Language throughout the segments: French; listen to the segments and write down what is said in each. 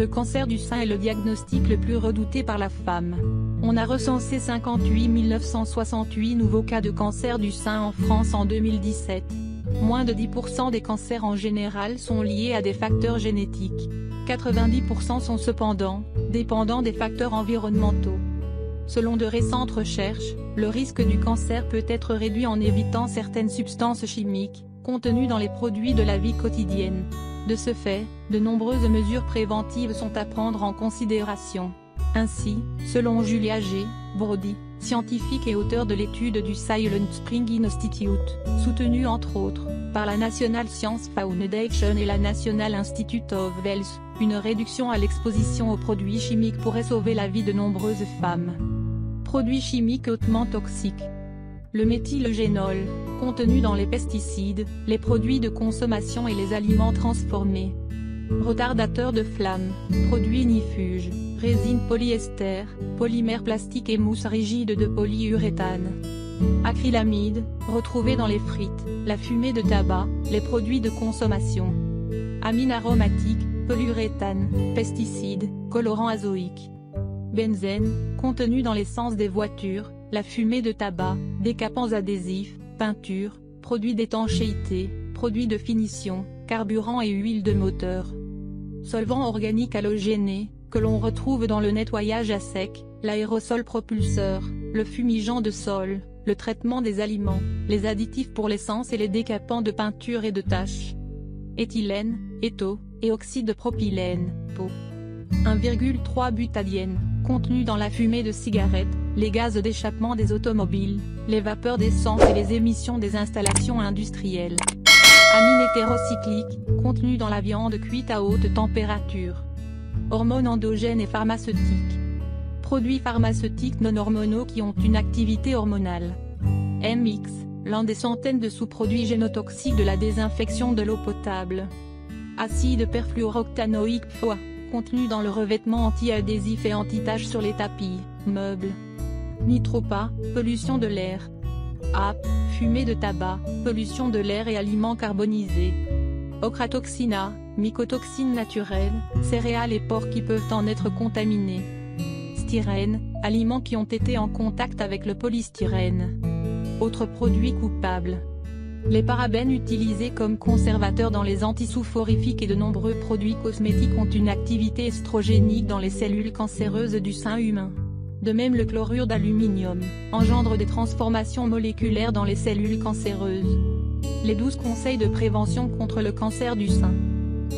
Le cancer du sein est le diagnostic le plus redouté par la femme. On a recensé 58 968 nouveaux cas de cancer du sein en France en 2017. Moins de 10% des cancers en général sont liés à des facteurs génétiques. 90% sont cependant dépendants des facteurs environnementaux. Selon de récentes recherches, le risque du cancer peut être réduit en évitant certaines substances chimiques, contenues dans les produits de la vie quotidienne. De ce fait, de nombreuses mesures préventives sont à prendre en considération. Ainsi, selon Julia G. Brody, scientifique et auteur de l'étude du Silent Spring Institute, soutenue entre autres par la National Science Foundation et la National Institute of Health, une réduction à l'exposition aux produits chimiques pourrait sauver la vie de nombreuses femmes. Produits chimiques hautement toxiques. Le méthylgénol, contenu dans les pesticides, les produits de consommation et les aliments transformés. Retardateurs de flamme, produits ignifuges, résine polyester, polymères plastiques et mousse rigide de polyuréthane. Acrylamide, retrouvé dans les frites, la fumée de tabac, les produits de consommation. Amines aromatiques, polyuréthane, pesticides, colorants azoïques. Benzène, contenu dans l'essence des voitures, la fumée de tabac, décapants adhésifs, peinture, produits d'étanchéité, produits de finition, carburant et huile de moteur. Solvants organiques halogénés, que l'on retrouve dans le nettoyage à sec, l'aérosol propulseur, le fumigeant de sol, le traitement des aliments, les additifs pour l'essence et les décapants de peinture et de taches. Éthylène, étho, et oxyde de propylène, PO. 1,3 butadiène, contenu dans la fumée de cigarettes, les gaz d'échappement des automobiles, les vapeurs d'essence et les émissions des installations industrielles. Amine hétérocyclique, contenu dans la viande cuite à haute température. Hormones endogènes et pharmaceutiques. Produits pharmaceutiques non hormonaux qui ont une activité hormonale. MX, l'un des centaines de sous-produits génotoxiques de la désinfection de l'eau potable. Acide perfluoroctanoïque PFOA, contenu dans le revêtement anti-adhésif et anti-tache sur les tapis, meubles. Nitropa, pollution de l'air. AP, fumée de tabac, pollution de l'air et aliments carbonisés. Ochratoxina, mycotoxines naturelles, céréales et porcs qui peuvent en être contaminés. Styrène, aliments qui ont été en contact avec le polystyrène. Autres produits coupables. Les parabènes utilisés comme conservateurs dans les antisoufforifiques et de nombreux produits cosmétiques ont une activité estrogénique dans les cellules cancéreuses du sein humain. De même le chlorure d'aluminium engendre des transformations moléculaires dans les cellules cancéreuses. Les 12 conseils de prévention contre le cancer du sein.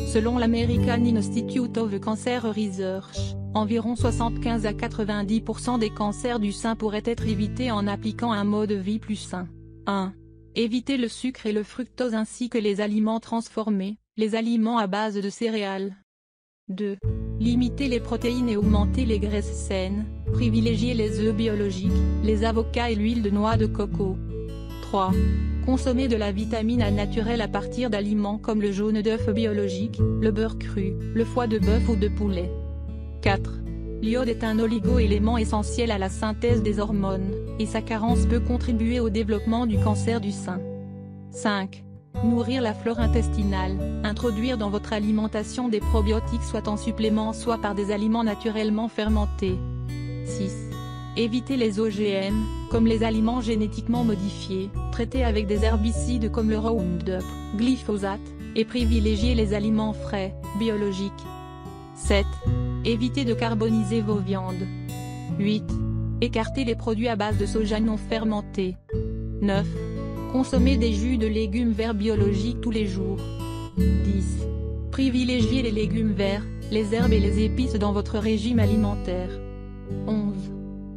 Selon l'American Institute of Cancer Research, environ 75 à 90% des cancers du sein pourraient être évités en appliquant un mode de vie plus sain. 1. Éviter le sucre et le fructose ainsi que les aliments transformés, les aliments à base de céréales. 2. Limiter les protéines et augmenter les graisses saines, privilégier les œufs biologiques, les avocats et l'huile de noix de coco. 3. Consommer de la vitamine A naturelle à partir d'aliments comme le jaune d'œuf biologique, le beurre cru, le foie de bœuf ou de poulet. 4. L'iode est un oligo-élément essentiel à la synthèse des hormones, et sa carence peut contribuer au développement du cancer du sein. 5. Nourrir la flore intestinale, introduire dans votre alimentation des probiotiques soit en supplément soit par des aliments naturellement fermentés. 6. Éviter les OGM, comme les aliments génétiquement modifiés, traités avec des herbicides comme le Roundup, glyphosate, et privilégier les aliments frais, biologiques. 7. Évitez de carboniser vos viandes. 8. Écartez les produits à base de soja non fermentés. 9. Consommez des jus de légumes verts biologiques tous les jours. 10. Privilégiez les légumes verts, les herbes et les épices dans votre régime alimentaire. 11.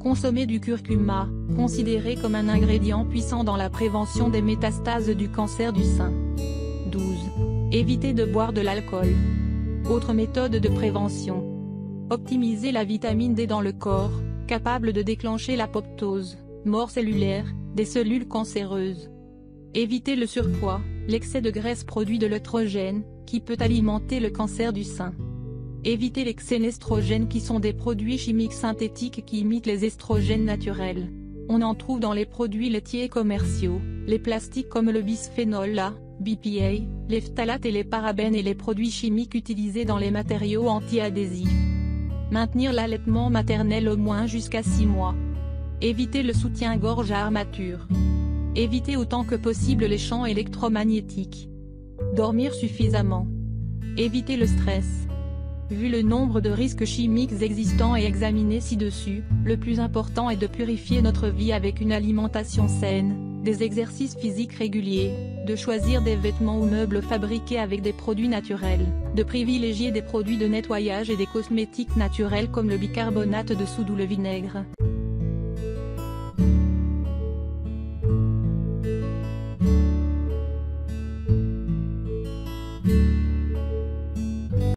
Consommez du curcuma, considéré comme un ingrédient puissant dans la prévention des métastases du cancer du sein. 12. Évitez de boire de l'alcool. Autre méthode de prévention. Optimiser la vitamine D dans le corps, capable de déclencher l'apoptose, mort cellulaire, des cellules cancéreuses. Éviter le surpoids, l'excès de graisse produit de l'œstrogène, qui peut alimenter le cancer du sein. Éviter les xénestrogènes qui sont des produits chimiques synthétiques qui imitent les estrogènes naturels. On en trouve dans les produits laitiers commerciaux, les plastiques comme le bisphénol A, BPA, les phtalates et les parabènes et les produits chimiques utilisés dans les matériaux anti-adhésifs. Maintenir l'allaitement maternel au moins jusqu'à 6 mois. Éviter le soutien-gorge à armature. Éviter autant que possible les champs électromagnétiques. Dormir suffisamment. Éviter le stress. Vu le nombre de risques chimiques existants et examinés ci-dessus, le plus important est de purifier notre vie avec une alimentation saine, des exercices physiques réguliers, de choisir des vêtements ou meubles fabriqués avec des produits naturels, de privilégier des produits de nettoyage et des cosmétiques naturels comme le bicarbonate de soude ou le vinaigre.